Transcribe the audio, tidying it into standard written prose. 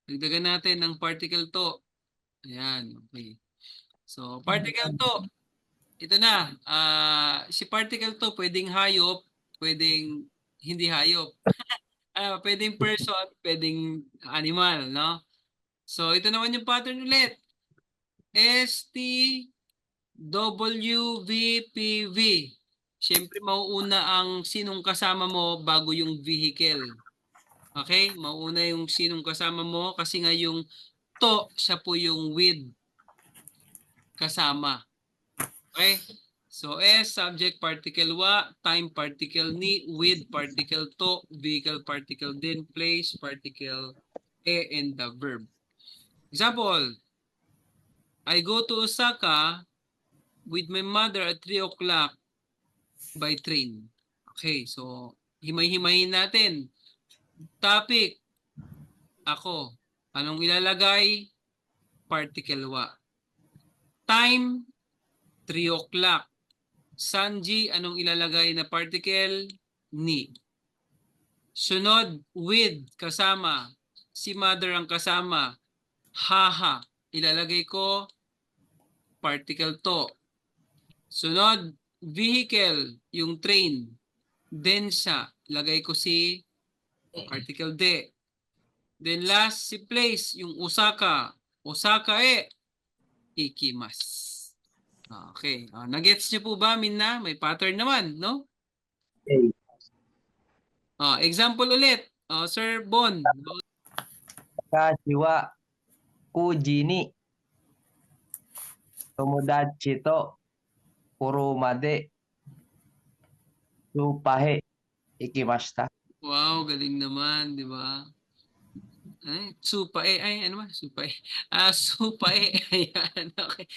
Dagdagan natin ng particle to. Ayan, okay. So, particle to. Ito na. Si particle to, pwedeng hayop, pwedeng hindi hayop. Pwedeng person, pwedeng animal, no? So, ito naman yung pattern ulit. STWVPV. Siyempre, mauuna ang sinong kasama mo bago yung vehicle. Okay? Mauuna yung sinong kasama mo kasi nga yung to, siya po yung with kasama. Okay? So, S, subject particle wa, time particle ni, with particle to, vehicle particle din, place particle and the verb. Example, I go to Osaka with my mother at 3 o'clock by train. Okay, so himay-himayin natin. Topic, ako. Anong ilalagay? Particle wa. Time, 3 o'clock. Sanji, anong ilalagay na particle? Ni. Sunod, with, kasama. Si mother ang kasama. Haha, ilalagay ko particle to. Sunod, vehicle, yung train. Densa, lagay ko si particle de. Then last, si place, yung Osaka. Osaka ikimasu. Okay. Nagets niyo po ba, Minna? May pattern naman, no? Okay. Example ulit. Sir Bon. Watashi wa kuji ni tomodachi to kuruma de supahe ikimashita. Wow, galing naman, di ba? Ay, supa ay ano ba? Supa Supa Ayan, okay.